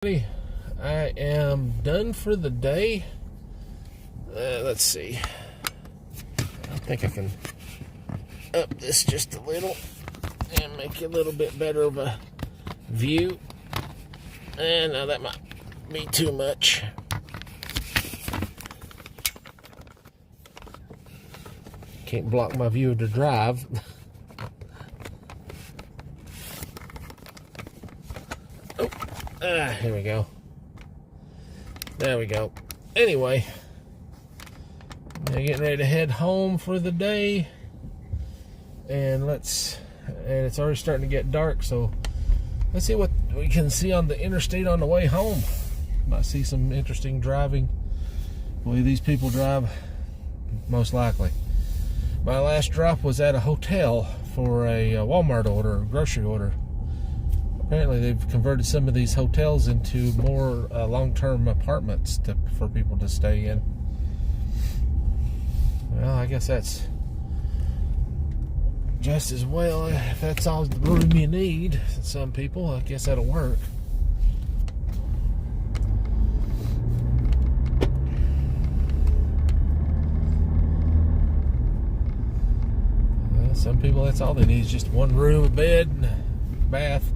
I am done for the day. Let's see. I think I can up this just a little and make it a little bit better of a view. And now that might be too much. Can't block my view of the drive. Here we go. There we go. Anyway, getting ready to head home for the day, and it's already starting to get dark, so let's see what we can see on the interstate on the way home. Might see some interesting driving. The way these people drive, most likely. My last drop was at a hotel for a Walmart order, a grocery order. Apparently they've converted some of these hotels into more long-term apartments for people to stay in. Well, I guess that's just as well. If that's all the room you need, some people, I guess that'll work. Some people, that's all they need is just one room, a bed, and a bath.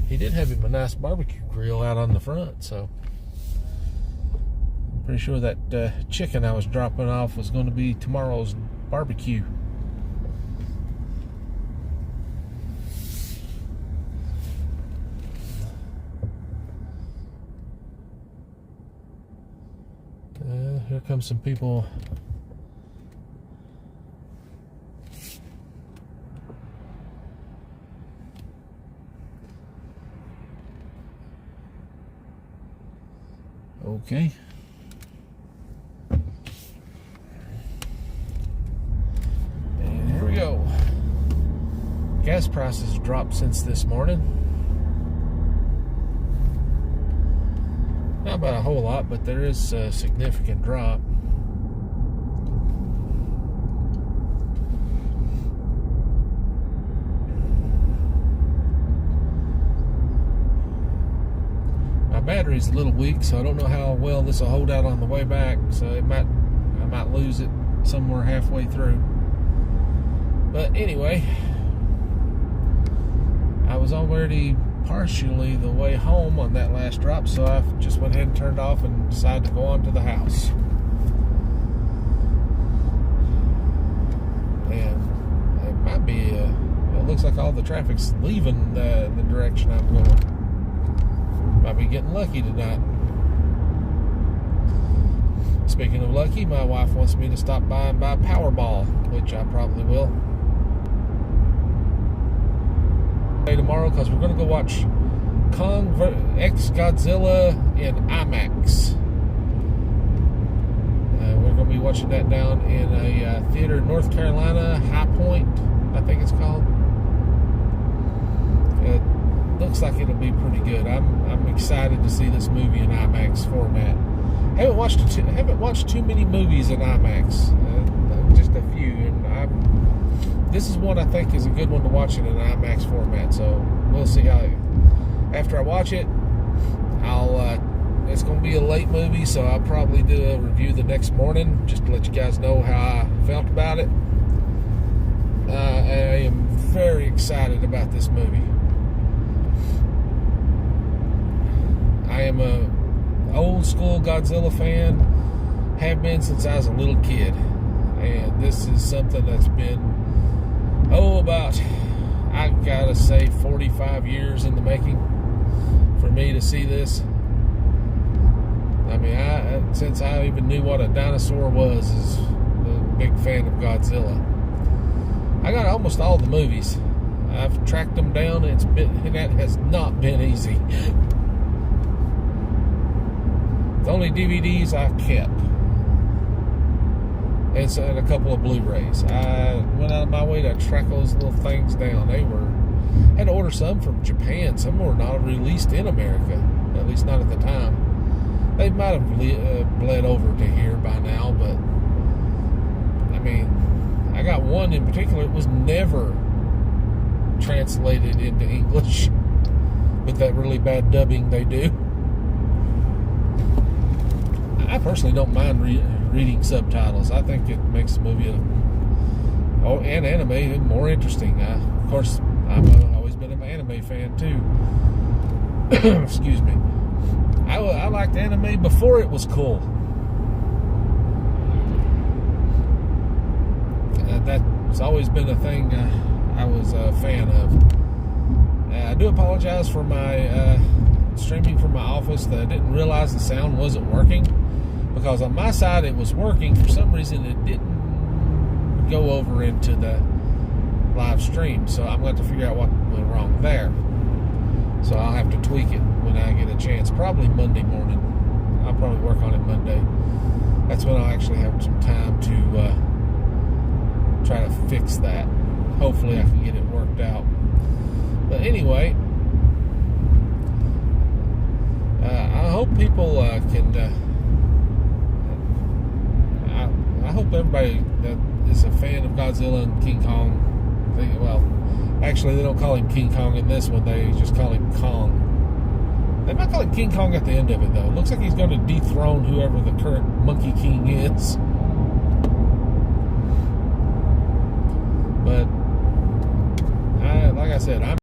He did have him a nice barbecue grill out on the front, so I'm pretty sure that chicken I was dropping off was going to be tomorrow's barbecue. Here come some people. Okay. And here we go. Gas prices dropped since this morning. Not by a whole lot, but there is a significant drop. My battery's a little weak, so I don't know how well this will hold out on the way back. So I might lose it somewhere halfway through. But anyway, I was already partially the way home on that last drop, so I just went ahead and turned off and decided to go on to the house. And it might be it looks like all the traffic's leaving the direction I'm going. Might be getting lucky tonight. Speaking of lucky, my wife wants me to stop by and buy Powerball, which I probably will tomorrow, because we're going to go watch Kong x Godzilla in IMAX. We're going to be watching that down in a theater in North Carolina, High Point, I think it's called. It looks like it'll be pretty good. I'm excited to see this movie in IMAX format. Haven't watched too many movies in IMAX, just a few, and this is one I think is a good one to watch in an IMAX format. So we'll see how. After I watch it, it's going to be a late movie, so I'll probably do a review the next morning just to let you guys know how I felt about it. I am very excited about this movie. I am a old school Godzilla fan, have been since I was a little kid, and this is something that's been about, I gotta say, 45 years in the making for me to see this. I mean, since I even knew what a dinosaur was, is a big fan of Godzilla. I got almost all the movies. I've tracked them down, and that has not been easy. The only DVDs I kept, and a couple of Blu-rays. I went out of my way to track those little things down. Had to order some from Japan. Some were not released in America, at least not at the time. They might have bled over to here by now, but I mean, I got one in particular. It was never translated into English with that really bad dubbing they do. I personally don't mind reading subtitles. I think it makes the movie and anime more interesting. Of course, I've always been an anime fan too. Excuse me. I liked anime before it was cool. That's always been a thing I was a fan of. I do apologize for my streaming from my office that I didn't realize the sound wasn't working, because on my side it was working. For some reason it didn't go over into the live stream, so I'm going to have to figure out what went wrong there. So I'll have to tweak it when I get a chance, probably Monday morning. I'll probably work on it Monday. That's when I'll actually have some time to try to fix that. Hopefully I can get it worked out. But anyway, I hope people can I hope everybody that is a fan of Godzilla and King Kong, actually they don't call him King Kong in this one, they just call him Kong. They might call him King Kong at the end of it though. It looks like he's going to dethrone whoever the current Monkey King is. But like I said, I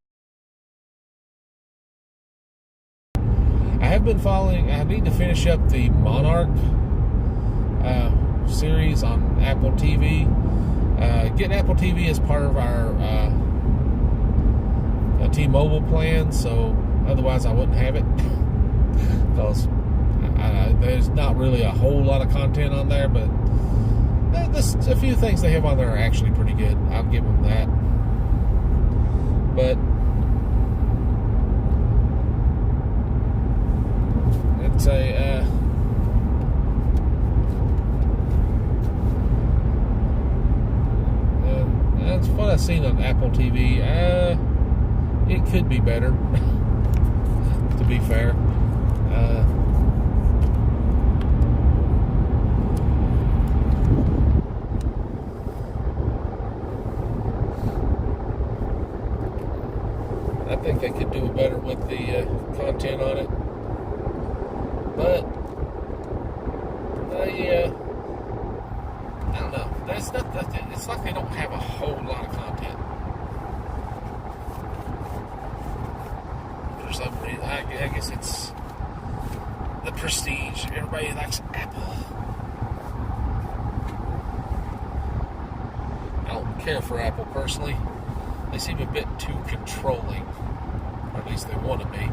have been following. I need to finish up the Monarch series on Apple TV. Getting Apple TV is part of our T-Mobile plan, so otherwise I wouldn't have it, because there's not really a whole lot of content on there, but a few things they have on there are actually pretty good. I'll give them that. But it's that's what I've seen on Apple TV. It could be better, to be fair. I think they could do better with the content on it, but I don't know. It's like they don't have a whole lot of content for some reason. I guess it's the prestige. Everybody likes Apple. I don't care for Apple personally. They seem a bit too controlling, or at least they want to be.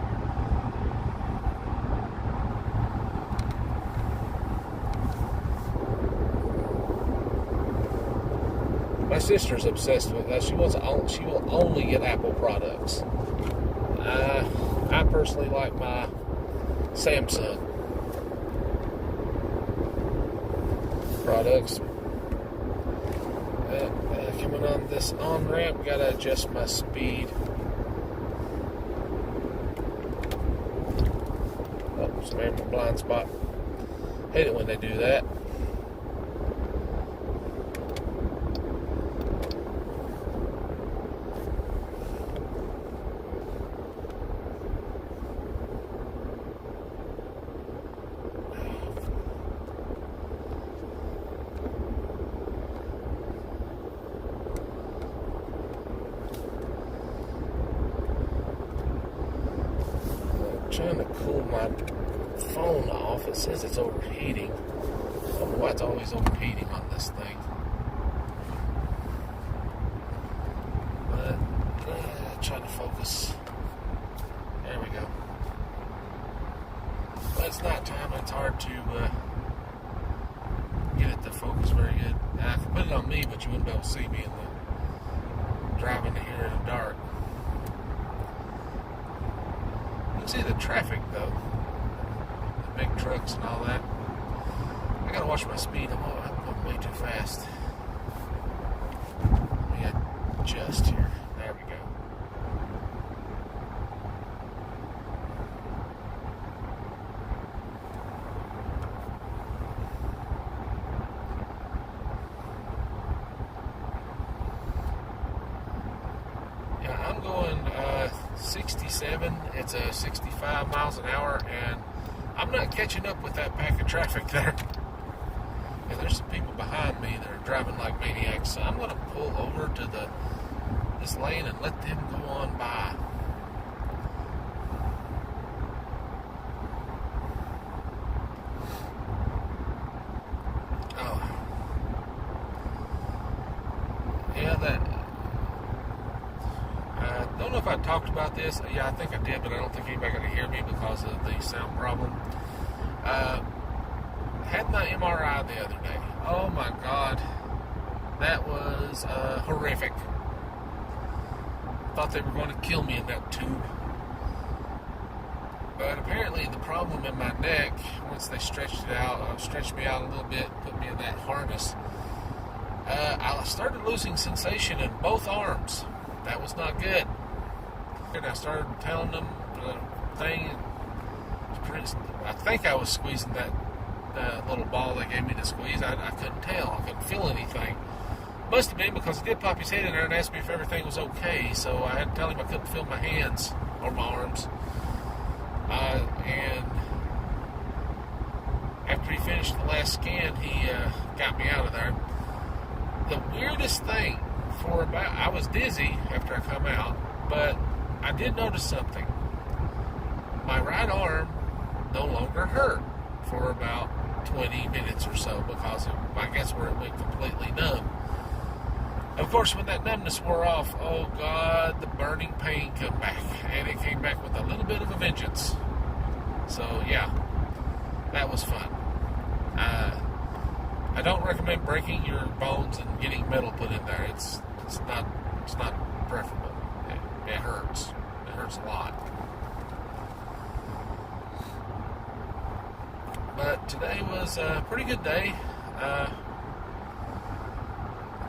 My sister's obsessed with that. She will only get Apple products. I personally like my Samsung products. Coming on this on-ramp, gotta adjust my speed. Oh, slammed my blind spot. Hate it when they do that. Trying to cool my phone off. It says it's overheating. I don't know why it's always overheating on this thing. But trying to focus. There we go. But it's nighttime. It's hard to get it to focus very good. I can put it on me, but you wouldn't be able to see me in the driving here in the dark. See the traffic though, the big trucks and all that. I gotta watch my speed. I'm going way too fast. Let me adjust here. There we go. Yeah, I'm 67. It's a 65 miles an hour, and I'm not catching up with that pack of traffic there. And there's some people behind me that are driving like maniacs, so I'm going to pull over to this lane and let them go on by. Oh. Yeah, I don't know if I talked about this. Yeah, I think I did, but I don't think anybody got to hear me because of the sound problem. Had my MRI the other day. Oh my God, that was horrific. Thought they were going to kill me in that tube. But apparently the problem in my neck, once they stretched me out a little bit, put me in that harness, I started losing sensation in both arms. That was not good. And I started telling them the thing. I think I was squeezing that little ball they gave me to squeeze. I couldn't tell. I couldn't feel anything. Must have been because he did pop his head in there and ask me if everything was okay. So I had to tell him I couldn't feel my hands or my arms. And after he finished the last scan, he got me out of there. The weirdest thing I was dizzy after I come out, but I did notice something. My right arm no longer hurt for about 20 minutes or so because of, I guess, where it went completely numb. Of course, when that numbness wore off, oh God, the burning pain came back, and it came back with a little bit of a vengeance. So yeah, that was fun. I don't recommend breaking your bones and getting metal put in there. It's not preferable. It hurts. It hurts a lot. But today was a pretty good day. I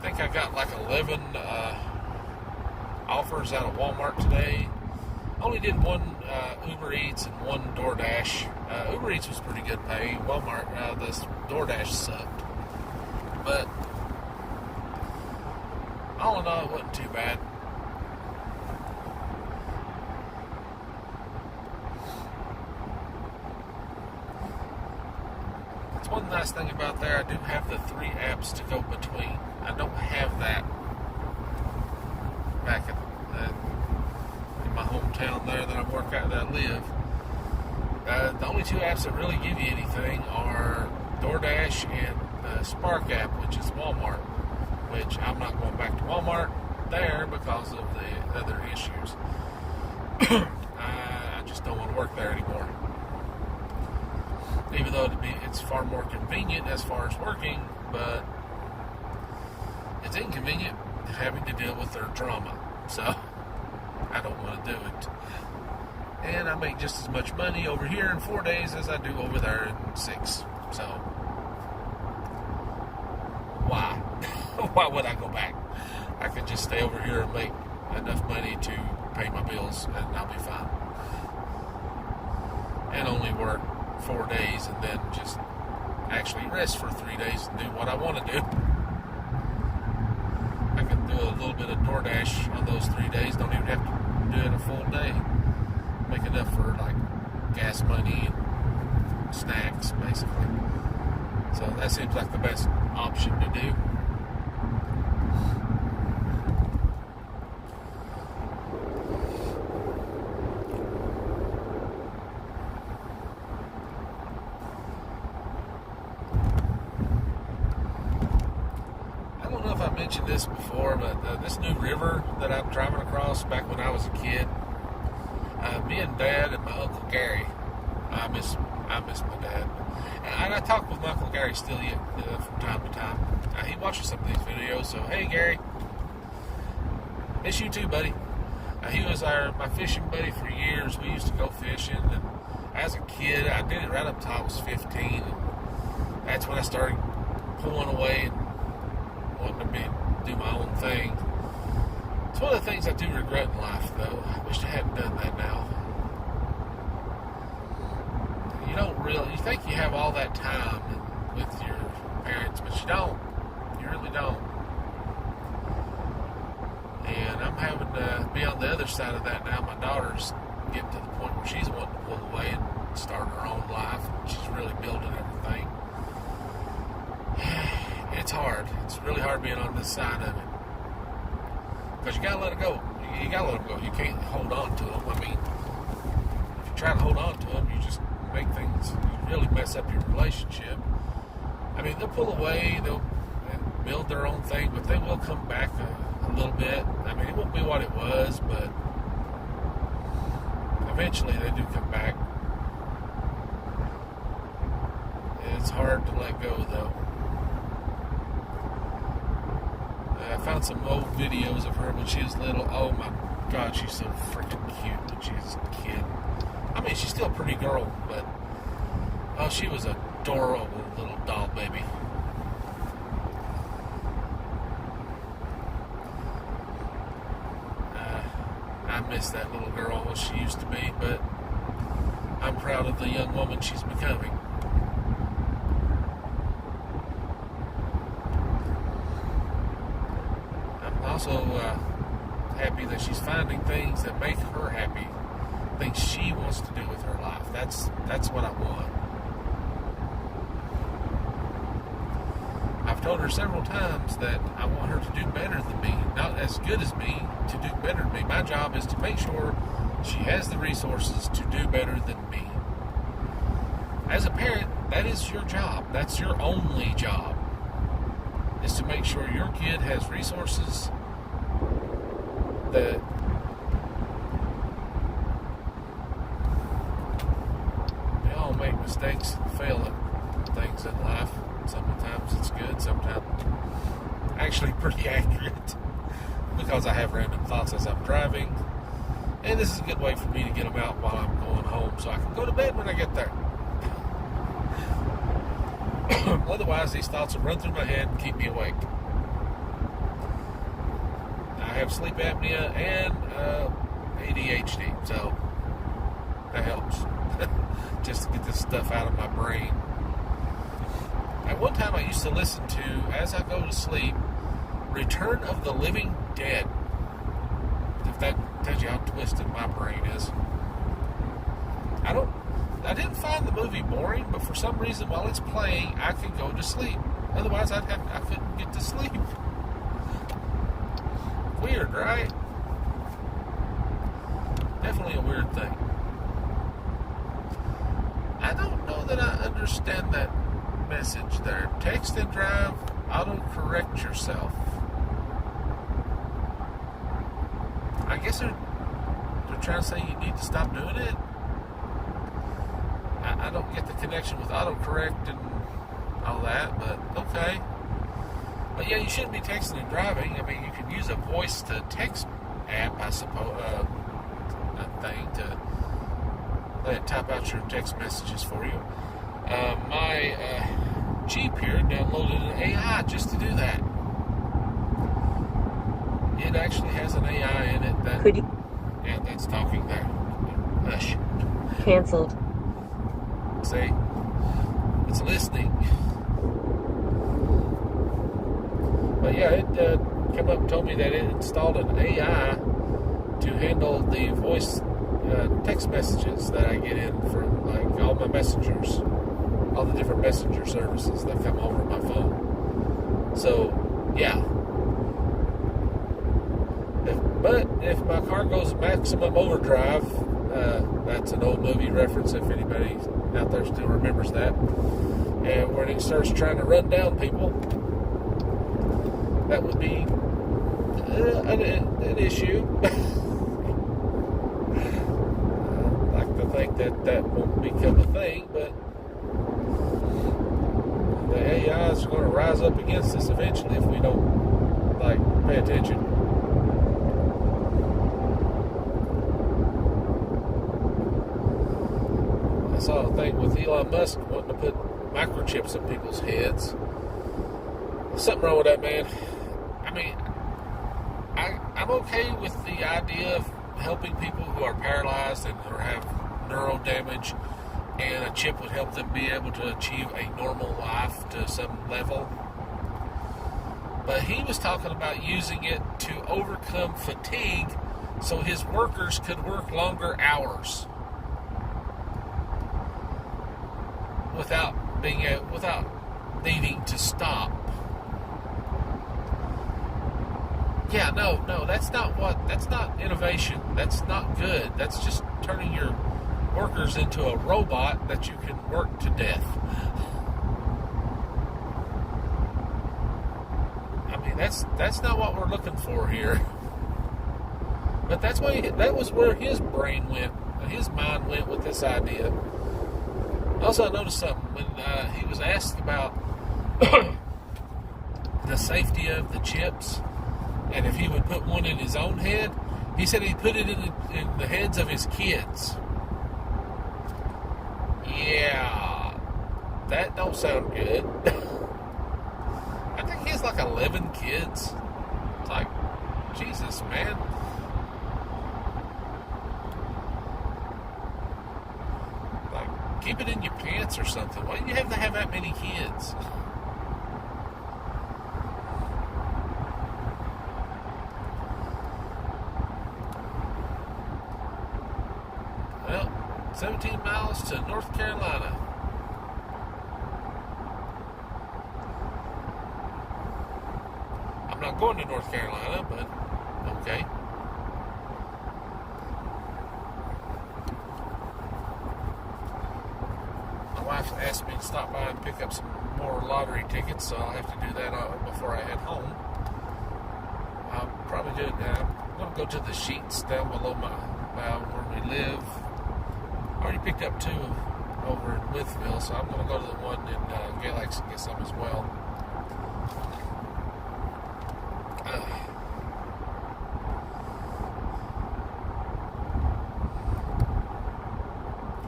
think I got like 11 offers out of Walmart today. Only did one Uber Eats and one DoorDash. Uber Eats was pretty good pay. Walmart, this DoorDash sucked. But all in all, it wasn't too bad. That's one nice thing about there. I do have the 3 apps to go between. I don't have that back in my hometown there that I work at, that I live. The only 2 apps that really give you anything are DoorDash and the Spark app, which is Walmart, which I'm not going back to Walmart there because of the other issues. I just don't want to work there anymore. Even though it's far more convenient as far as working, but it's inconvenient having to deal with their drama. So I don't want to do it. And I make just as much money over here in 4 days as I do over there in 6. So why? Why would I go back? I could just stay over here and make enough money to pay my bills and I'll be fine. And only work 4 days and then just actually rest for 3 days and do what I want to do. I can do a little bit of DoorDash on those 3 days. Don't even have to do it a full day. Make enough for like gas money and snacks, basically. So that seems like the best option to do. I don't know if I mentioned this before, but this new river that I'm driving across back when I was a kid, me and Dad and my Uncle Gary, I miss my dad. And I talk with my Uncle Gary still from time to time. He watches some of these videos, so hey Gary, it's you too, buddy. He was my fishing buddy for years. We used to go fishing, and as a kid, I did it right up until I was 15, and that's when I started pulling away and wanting to do my own thing. It's one of the things I do regret in life, though. I wish I hadn't done that now. You think you have all that time with your parents, but you don't. You really don't. And I'm having to be on the other side of that now. My daughter's getting to the point where she's wanting to pull away and start her own life. She's really building everything. It's hard. It's really hard being on this side of it. Because you gotta let it go. You gotta let them go. You can't hold on to them. I mean, if you try to hold on to them, you just make things, you really mess up your relationship. I mean, they'll pull away, they'll build their own thing, but they will come back a little bit. I mean, it won't be what it was, but eventually they do come back. It's hard to let go, though. I found some old videos of her when she was little. Oh my God, she's so freaking cute when she was a kid. I mean, she's still a pretty girl, but oh, she was a adorable little doll baby. I miss that little girl what she used to be, but I'm proud of the young woman she's becoming. I'm also happy that she's finding things that make her happy, things she wants to do with her life. That's what I want. I've told her several times that I want her to do better than me, not as good as me, to do better than me. My job is to make sure she has the resources to do better than me. As a parent, that is your job. That's your only job, is to make sure your kid has resources that we all make mistakes and fail at things in life. Sometimes it's good, sometimes actually pretty accurate, because I have random thoughts as I'm driving, and this is a good way for me to get them out while I'm going home so I can go to bed when I get there. Otherwise, these thoughts will run through my head and keep me awake. I have sleep apnea and ADHD, so that helps just to get this stuff out of my brain. At one time, I used to listen to, as I go to sleep, Return of the Living Dead. If that tells you how twisted my brain is. I didn't find the movie boring, but for some reason, while it's playing, I could go to sleep. Otherwise, I couldn't get to sleep. Weird, right? Definitely a weird thing. I don't know that I understand that message there. Text and drive, auto-correct yourself. I guess they're trying to say you need to stop doing it. I don't get the connection with autocorrect and all that, but okay. But yeah, you shouldn't be texting and driving. I mean, you can use a voice to text app, I suppose, a thing to let it type out your text messages for you. My Jeep here downloaded an AI just to do that. It actually has an AI in it that... Yeah, that's talking there. Hush. Cancelled. See? It's listening. But yeah, it came up and told me that it installed an AI to handle the voice text messages that I get in from like all my messengers, all the different messenger services that come over my phone. So, yeah. But if my car goes maximum overdrive, that's an old movie reference if anybody out there still remembers that, and when it starts trying to run down people, that would be an issue. I like to think that won't become a thing, but the AI is going to rise up against us eventually if we don't pay attention. I saw a thing with Elon Musk wanting to put microchips in people's heads. Something wrong with that, man. I mean, I'm okay with the idea of helping people who are paralyzed and or have neural damage, and a chip would help them be able to achieve a normal life to some level. But he was talking about using it to overcome fatigue so his workers could work longer hours without needing to stop. Yeah, no, that's not innovation. That's not good. That's just turning your workers into a robot that you can work to death. I mean, that's not what we're looking for here. But that was where his brain went, his mind went with this idea. Also, I noticed something when he was asked about the safety of the chips, and if he would put one in his own head, he said he'd put it in the heads of his kids. Yeah, that don't sound good. I think he has like 11 kids. It's like, Jesus, man. Like, keep it in your pants or something. Why do you have to have that many kids? Well, 17 miles to North Carolina. I'm not going to North Carolina, but okay. My wife asked me to stop by and pick up some more lottery tickets, so I'll have to do that before I head home. I'll probably do it now. I'm going to go to the Sheets down below where we live. I already picked up 2 over in Withville, so I'm going to go to the one in Galaxy and get some as well.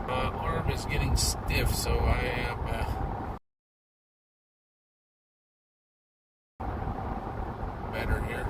My arm is getting stiff, so I am better here.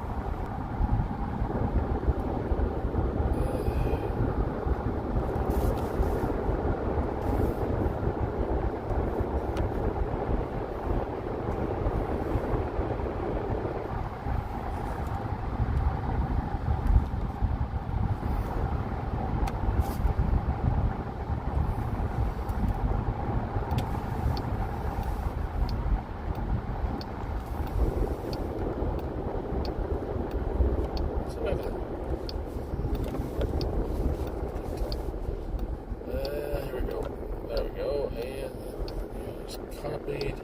Copied.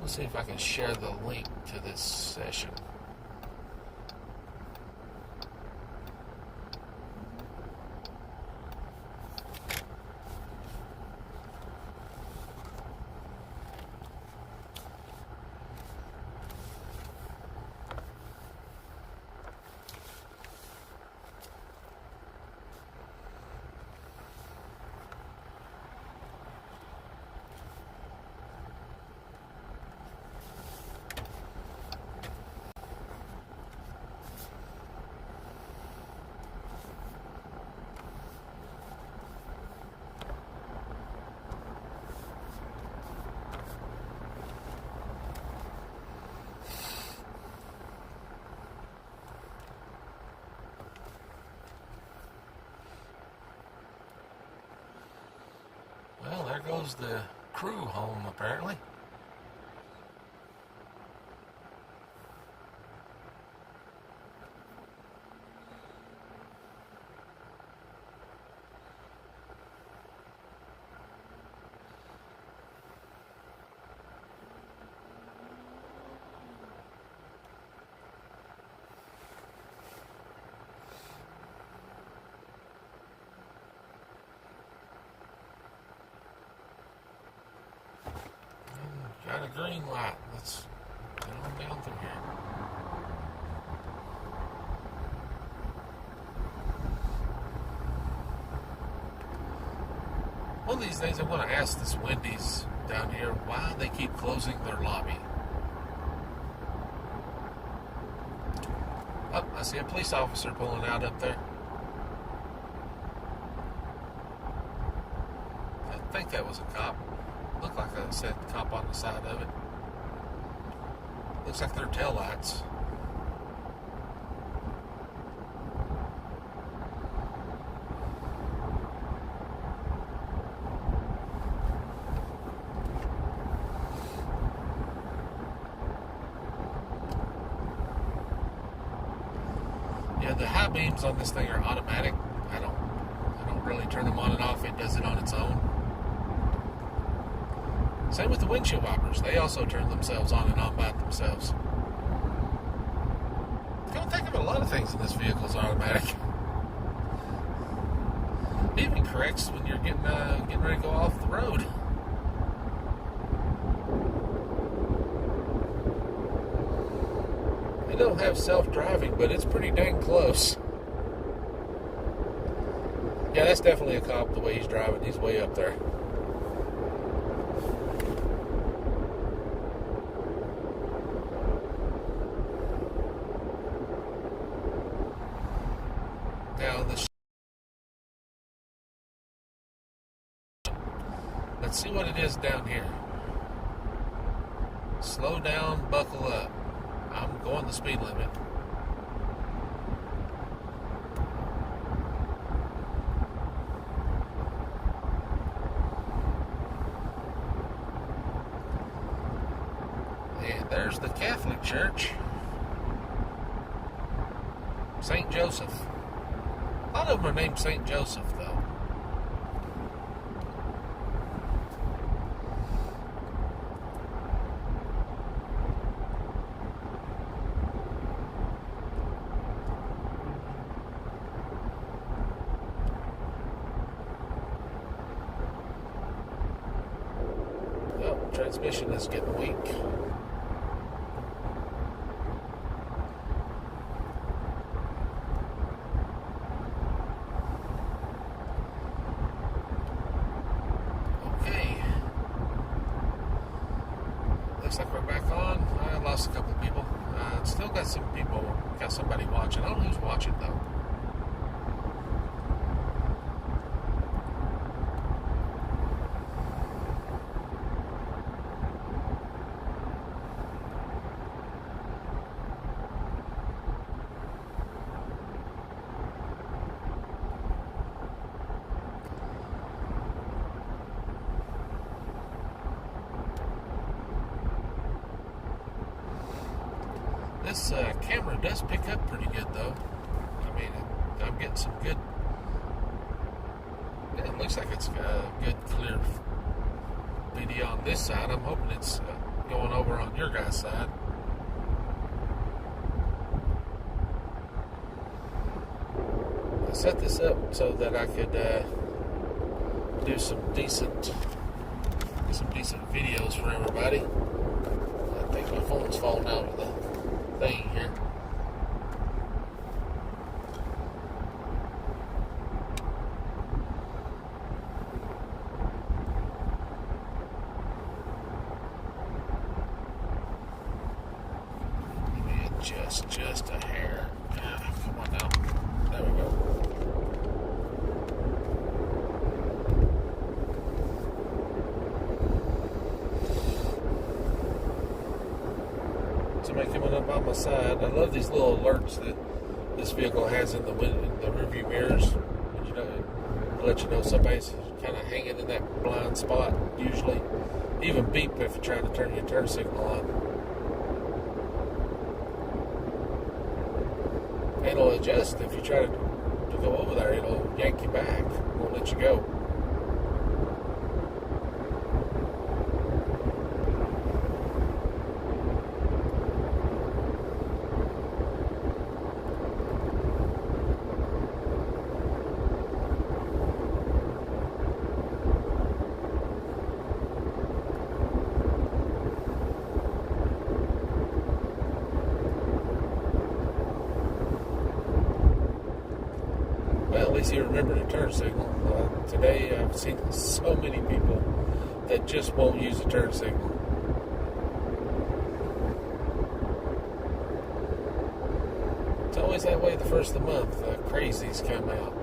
Let's see if I can share the link to this session. Well, there goes the crew home, apparently. Got a green light. Let's get on down through here. One of these days I'm going to ask this Wendy's down here why they keep closing their lobby. Oh, I see a police officer pulling out up there. I think that was a cop. Looked like I said cop on the side of it. Looks like their taillights. beams on this thing are automatic. I don't really turn them on and off. It does it on its own. Same with the windshield wipers. They also turn themselves on and on by themselves. Don't think of it, a lot of things in this vehicle is automatic. It even corrects when you're getting ready to go off the road. They don't have self-driving, but it's pretty dang close. Yeah, that's definitely a cop the way he's driving. He's way up there. Now, let's see what it is down here. Slow down, buckle up. I'm going the speed limit. And there's the Catholic Church. St. Joseph. A lot of them are named St. Joseph, though. Oh, transmission is getting weak. Looks like we're back on. I lost a couple of people. Still got some people, got somebody watching. I don't know who's watching though. This camera does pick up pretty good, though. I mean, I'm getting some good. Yeah, it looks like it's a good, clear video on this side. I'm hoping it's going over on your guys' side. I set this up so that I could do some decent videos for everybody. I think my phone's falling out of the thing here. Maybe just a hair. Come on now. There we go. Somebody coming up on my side. I love these little alerts that this vehicle has in the rearview mirrors. You know, to let you know somebody's kind of hanging in that blind spot. Usually, even beep if you're trying to turn your turn signal on. And it'll adjust if you try to go over there. It'll yank you back. Won't let you go. Well, at least you remember the turn signal. Today, I've seen so many people that just won't use the turn signal. It's always that way the first of the month. Crazies come out.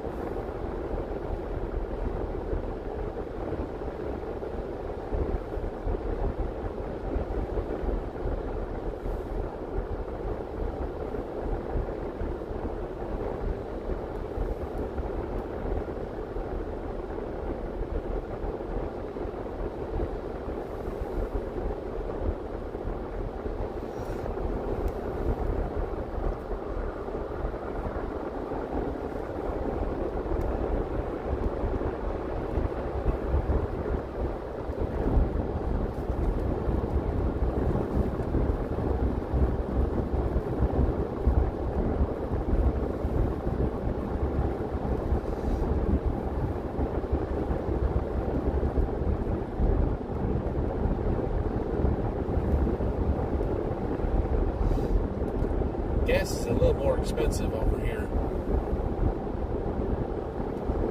expensive over here.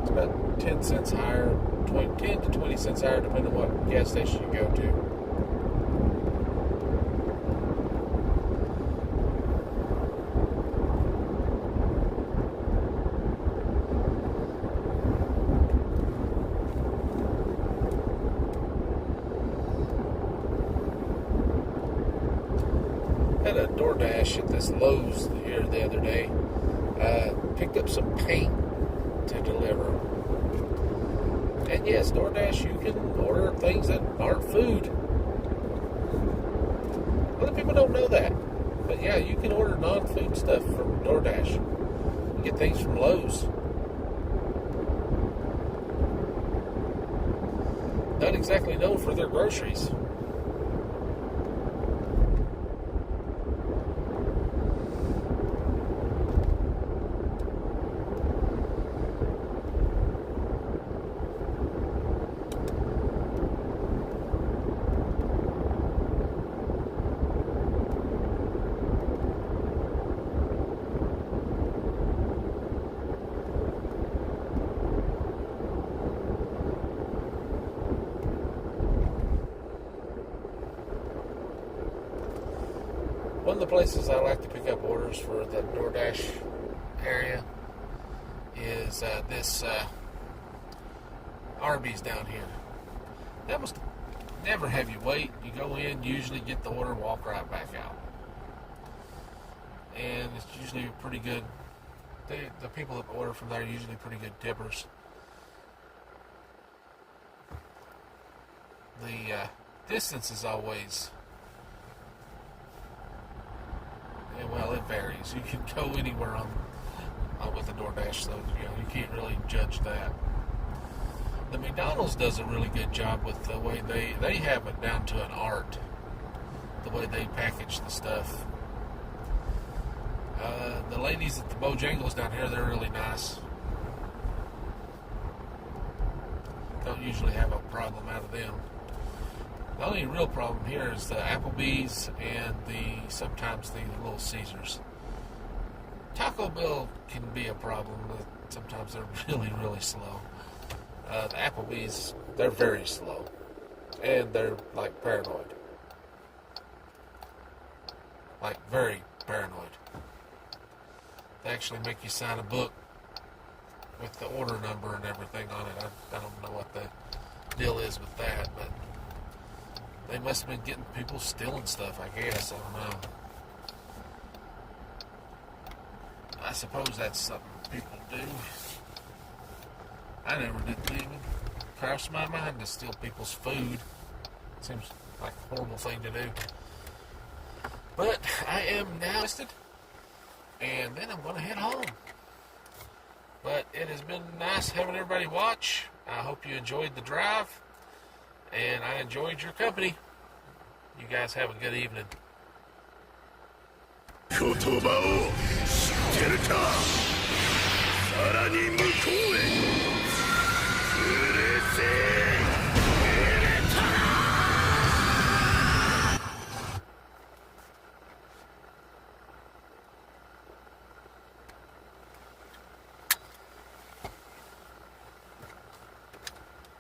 It's about 10 cents higher, 10 to 20 cents higher, depending on what gas station you go to. Had a DoorDash at this Lowe's here the other day. Picked up some paint to deliver. And yes, DoorDash, you can order things that aren't food. A lot of people don't know that. But yeah, you can order non-food stuff from DoorDash. You get things from Lowe's. Not exactly known for their groceries. One of the places I like to pick up orders for the DoorDash area is this Arby's down here. That must never have you wait. You go in, usually get the order, walk right back out. And it's usually pretty good. The people that order from there are usually pretty good tippers. The distance is always... well, it varies. You can go anywhere on with the DoorDash, so you can't really judge that. The McDonald's does a really good job with the way they have it down to an art, the way they package the stuff. The ladies at the Bojangles down here, they're really nice. Don't usually have a problem out of them. The only real problem here is the Applebee's and sometimes the Little Caesars. Taco Bell can be a problem, but sometimes they're really, really slow. The Applebee's, they're very slow. And they're like paranoid. Like very paranoid. They actually make you sign a book with the order number and everything on it. I don't know what the deal is with that, but they must have been getting people stealing stuff, I guess. I don't know. I suppose that's something people do. I never did even cross my mind to steal people's food. Seems like a horrible thing to do. But I am now rested, and then I'm going to head home. But it has been nice having everybody watch. I hope you enjoyed the drive. And I enjoyed your company. You guys have a good evening. 言葉を知ってるか。さらに向こうへ。